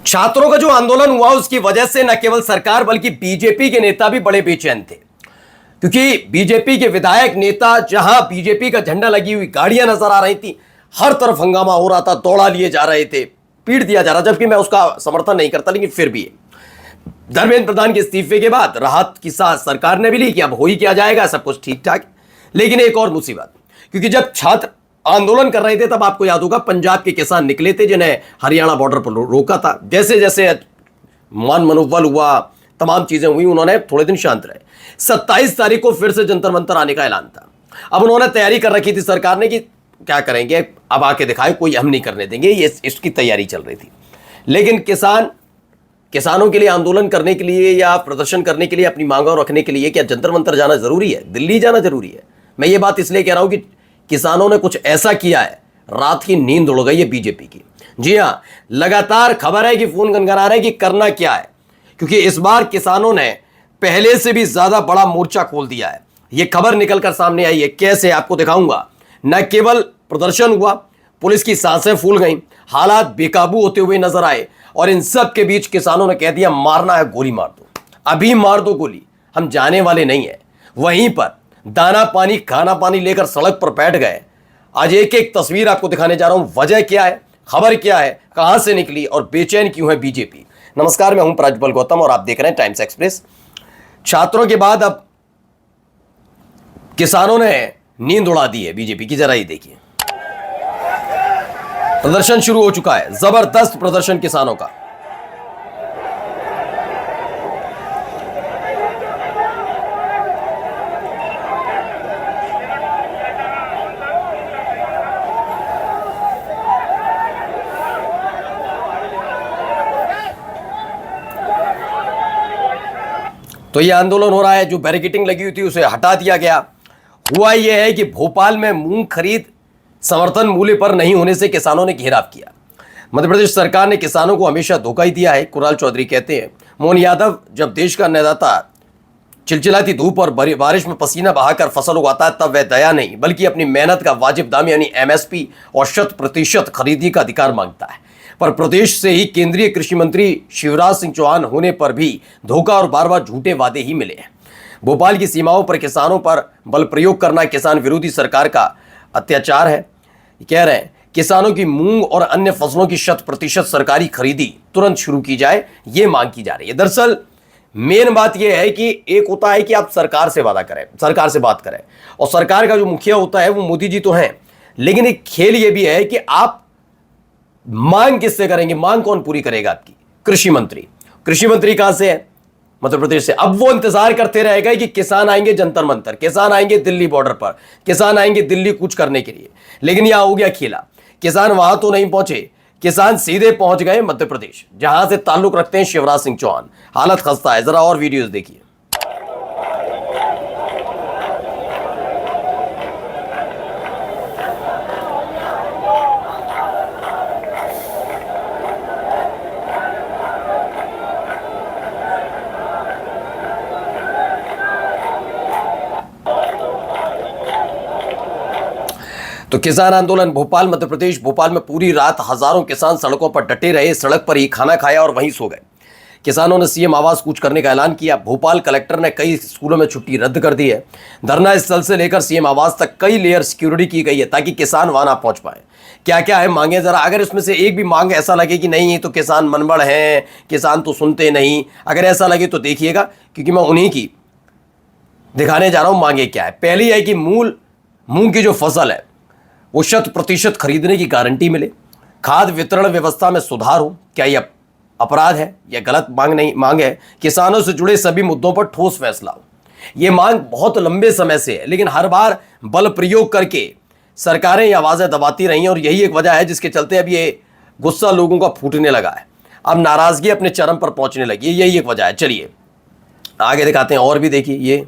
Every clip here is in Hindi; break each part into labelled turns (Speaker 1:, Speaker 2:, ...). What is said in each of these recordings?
Speaker 1: छात्रों का जो आंदोलन हुआ उसकी वजह से न केवल सरकार बल्कि बीजेपी के नेता भी बड़े बेचैन थे, क्योंकि बीजेपी के विधायक नेता, जहां बीजेपी का झंडा लगी हुई गाड़ियां नजर आ रही थी, हर तरफ हंगामा हो रहा था, दौड़ा लिए जा रहे थे, पीट दिया जा रहा, जबकि मैं उसका समर्थन नहीं करता, लेकिन फिर भी धर्मेंद्र प्रधान के इस्तीफे के बाद राहत की सांस सरकार ने भी ली कि अब हो ही क्या जाएगा, सब कुछ ठीक ठाक। लेकिन एक और मुसीबत, क्योंकि जब छात्र आंदोलन कर रहे थे तब आपको याद होगा पंजाब के किसान निकले थे जिन्हें हरियाणा बॉर्डर पर रोका था। जैसे जैसे मान मनोबल हुआ, तमाम चीजें हुई, उन्होंने थोड़े दिन शांत रहे। 27 तारीख को फिर से जंतर मंतर आने का ऐलान था। अब उन्होंने तैयारी कर रखी थी सरकार ने कि क्या करेंगे, अब आके दिखाए, कोई हम नहीं करने देंगे, ये इसकी तैयारी चल रही थी। लेकिन किसानों के लिए आंदोलन करने के लिए या प्रदर्शन करने के लिए, अपनी मांगों रखने के लिए क्या जंतर मंतर जाना जरूरी है, दिल्ली जाना जरूरी है? मैं ये बात इसलिए कह रहा हूं कि किसानों ने कुछ ऐसा किया है, रात की नींद उड़ गई है बीजेपी की। जी हां, लगातार खबर है कि फोन गनगना रहे कि करना क्या है, क्योंकि इस बार किसानों ने पहले से भी ज्यादा बड़ा मोर्चा खोल दिया है। यह खबर निकलकर सामने आई है, कैसे आपको दिखाऊंगा। न केवल प्रदर्शन हुआ, पुलिस की सांसें फूल गईं, हालात बेकाबू होते हुए नजर आए, और इन सब के बीच किसानों ने कह दिया मारना है गोली मार दो, अभी मार दो गोली, हम जाने वाले नहीं है। वहीं पर दाना पानी खाना पानी लेकर सड़क पर बैठ गए। आज एक एक तस्वीर आपको दिखाने जा रहा हूं, वजह क्या है, खबर क्या है, कहां से निकली और बेचैन क्यों है बीजेपी। नमस्कार, मैं हूं प्रज्वल गौतम और आप देख रहे हैं टाइम्स एक्सप्रेस। छात्रों के बाद अब किसानों ने नींद उड़ा दी है बीजेपी की, जरा ही देखिए। प्रदर्शन शुरू हो चुका है, जबरदस्त प्रदर्शन किसानों का। तो यह आंदोलन हो रहा है, जो बैरिकेडिंग लगी हुई थी उसे हटा दिया गया। हुआ यह है कि भोपाल में मूंग खरीद समर्थन मूल्य पर नहीं होने से किसानों ने घेराव किया। मध्य प्रदेश सरकार ने किसानों को हमेशा धोखा ही दिया है, कुणाल चौधरी कहते हैं। मोहन यादव, जब देश का अन्नदाता चिलचिलाती धूप और बारिश में पसीना बहाकर फसल उगाता है, तब वह दया नहीं बल्कि अपनी मेहनत का वाजिब दाम यानी एमएसपी और 100% खरीदी का अधिकार मांगता है। पर प्रदेश से ही केंद्रीय कृषि मंत्री शिवराज सिंह चौहान होने पर भी धोखा और बार बार झूठे वादे ही मिले हैं। भोपाल की सीमाओं पर किसानों पर बल प्रयोग करना किसान विरोधी सरकार का अत्याचार है। कह रहे हैं किसानों की मूंग और अन्य फसलों की 100% सरकारी खरीदी तुरंत शुरू की जाए, ये मांग की जा रही है। दरअसल मेन बात यह है कि एक होता है कि आप सरकार से वादा करें, सरकार से बात करें, और सरकार का जो मुखिया होता है वो मोदी जी तो हैं, लेकिन एक खेल यह भी है कि आप मांग किससे करेंगे, मांग कौन पूरी करेगा आपकी? कृषि मंत्री। कृषि मंत्री कहां से है? मध्य प्रदेश से। अब वो इंतजार करते रहेगा कि किसान आएंगे जंतर मंतर, किसान आएंगे दिल्ली बॉर्डर पर, किसान आएंगे दिल्ली कूच करने के लिए। लेकिन यहां हो गया खेला, किसान वहां तो नहीं पहुंचे, किसान सीधे पहुंच गए मध्य प्रदेश, जहां से ताल्लुक रखते हैं शिवराज सिंह चौहान। हालत खस्ता है, जरा और वीडियोस देखिए। तो किसान आंदोलन भोपाल मध्य प्रदेश। भोपाल में पूरी रात हजारों किसान सड़कों पर डटे रहे, सड़क पर ही खाना खाया और वहीं सो गए। किसानों ने सीएम आवास कूच करने का ऐलान किया। भोपाल कलेक्टर ने कई स्कूलों में छुट्टी रद्द कर दी है। धरना स्थल से लेकर सीएम आवास तक कई लेयर सिक्योरिटी की गई है ताकि किसान वहां ना पहुंच पाए। क्या क्या है मांगे, जरा अगर इसमें से एक भी मांग ऐसा लगे कि नहीं तो किसान मनबड़ हैं, किसान तो सुनते नहीं, अगर ऐसा लगे तो देखिएगा, क्योंकि मैं उन्हीं की दिखाने जा रहा हूं मांगे क्या है। पहली है कि मूंग की जो फसल है वो 100% खरीदने की गारंटी मिले। खाद वितरण व्यवस्था में सुधार हो। क्या यह अपराध है या गलत मांग है? किसानों से जुड़े सभी मुद्दों पर ठोस फैसला हो। यह मांग बहुत लंबे समय से है, लेकिन हर बार बल प्रयोग करके सरकारें ये आवाजें दबाती रही हैं, और यही एक वजह है जिसके चलते अब ये गुस्सा लोगों का फूटने लगा है। अब नाराजगी अपने चरम पर पहुंचने लगी है, यही एक वजह है। चलिए आगे दिखाते हैं, और भी देखिए। ये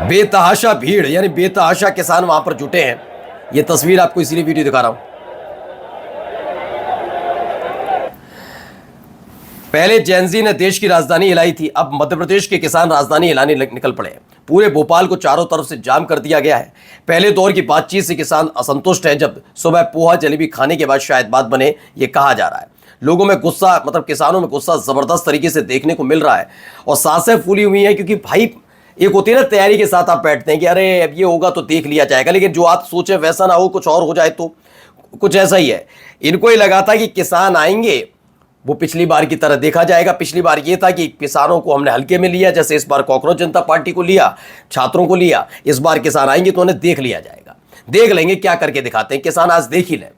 Speaker 1: बेतहाशा भीड़ यानी बेतहाशा किसान वहां पर जुटे हैं। ये तस्वीर आपको इसीलिए वीडियो दिखा रहा हूं। पहले जेएनजी ने देश की राजधानी हिलाई थी, अब मध्य प्रदेश के किसान राजधानी हिलाने निकल पड़े हैं। पूरे भोपाल को चारों तरफ से जाम कर दिया गया है। पहले दौर की बातचीत से किसान असंतुष्ट है, जब सुबह पोहा जलेबी खाने के बाद शायद बात बने, ये कहा जा रहा है। लोगों में गुस्सा, मतलब किसानों में गुस्सा जबरदस्त तरीके से देखने को मिल रहा है और सांसें फूली हुई हैं, क्योंकि भाई एक होती है ना तैयारी के साथ आप बैठते हैं कि अरे अब ये होगा तो देख लिया जाएगा, लेकिन जो आप सोचे वैसा ना हो, कुछ और हो जाए, तो कुछ ऐसा ही है। इनको ही लगा था कि किसान आएंगे, वो पिछली बार की तरह देखा जाएगा। पिछली बार ये था कि किसानों को हमने हल्के में लिया, जैसे इस बार कॉकरोच जनता पार्टी को लिया, छात्रों को लिया। इस बार किसान आएंगे तो उन्हें देख लिया जाएगा, देख लेंगे क्या करके दिखाते हैं किसान, आज देख ही लें।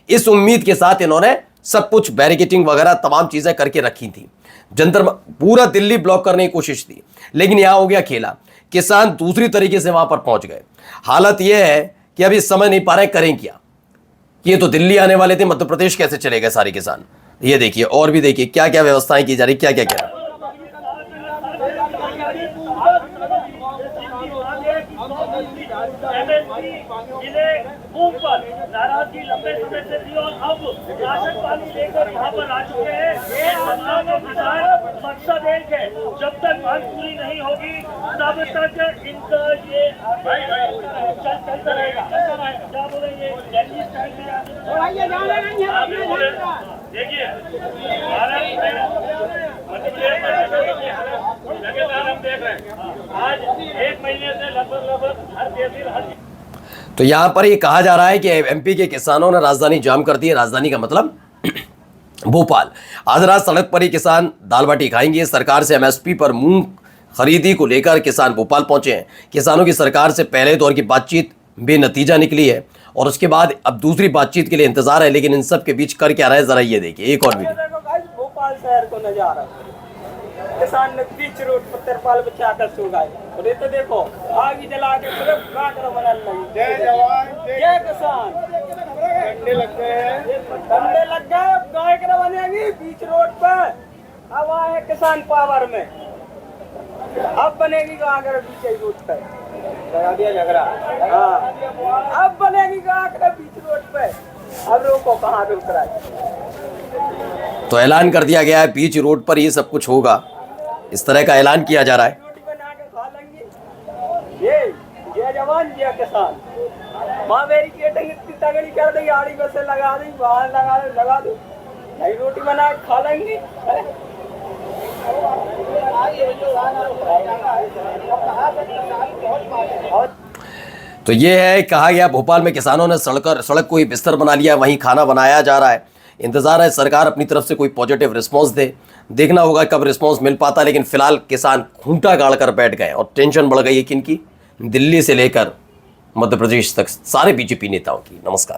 Speaker 1: इस उम्मीद के साथ इन्होंने सब कुछ बैरिकेटिंग वगैरह तमाम चीजें करके रखी थी। जंतर पूरा दिल्ली ब्लॉक करने की कोशिश थी, लेकिन यहां हो गया खेला। किसान दूसरी तरीके से वहां पर पहुंच गए। हालत यह है कि अभी समझ नहीं पा रहे करें क्या। ये तो दिल्ली आने वाले थे, मध्य प्रदेश कैसे चले गए सारे किसान। ये देखिए, और भी देखिए क्या क्या व्यवस्थाएं की जा रही, क्या क्या क्या।
Speaker 2: नाराजगी लंबे समय से थी और अब राशन पानी लेकर यहाँ पर आ चुके हैं। ये हमला में किसान मकसद एक है, जब तक मांग पूरी नहीं होगी तब तक इनका ये चलता रहेगा। क्या बोलेंगे? देखिए, भारत में मध्य प्रदेश में लगातार हम देख रहे हैं, आज एक महीने से लगभग हर तहसील
Speaker 1: तो यहां पर ये कहा जा रहा है कि एमपी के किसानों ने राजधानी जाम कर दी है। राजधानी का मतलब भोपाल। आज रात सड़क पर ही किसान दाल बाटी खाएंगे। सरकार से एमएसपी पर मूंग खरीदी को लेकर किसान भोपाल पहुंचे हैं। किसानों की सरकार से पहले दौर की बातचीत बेनतीजा निकली है और उसके बाद अब दूसरी बातचीत के लिए इंतजार है, लेकिन इन सब के बीच कर क्या रहा है, जरा ये देखिए एक और वीडियो।
Speaker 3: भोपाल शहर को नजारा, किसान ने बीच रोड पर तिरपाल बिछा कर सो गए। और ये तो देखो आग जला के सिर्फ काकर बनल लगी। जय जवान जय किसान। डंडे लग गए, अब गाय कर बनेगी बीच रोड पर। अब आए किसान पावर में, अब बनेगी गाकर बीच रोड पर। लगा दिया झगड़ा। हाँ, अब बनेगी गाकर बीच रोड पर। अब रोको कहाँ रोक रहा है।
Speaker 1: तो ऐलान कर दिया गया है बीच रोड पर ये सब कुछ होगा, इस तरह का ऐलान किया जा रहा है।
Speaker 3: रोटी बना के खा लेंगे। ये जय जवान जय किसान। माँ मेरी केटिंग इतनी तगड़ी कर दी, आड़ी में से लगा दी, बाहर लगा दो, नई रोटी बना के खा लेंगे।
Speaker 1: तो ये है, कहा गया भोपाल में किसानों ने सड़क को ही बिस्तर बना लिया, वहीं खाना बनाया जा रहा है। इंतजार है सरकार अपनी तरफ से कोई पॉजिटिव रिस्पांस दे। देखना होगा कब रिस्पांस मिल पाता, लेकिन फिलहाल किसान खूंटा गाड़ कर बैठ गए और टेंशन बढ़ गई है किनकी, दिल्ली से लेकर मध्य प्रदेश तक सारे बीजेपी नेताओं की। नमस्कार।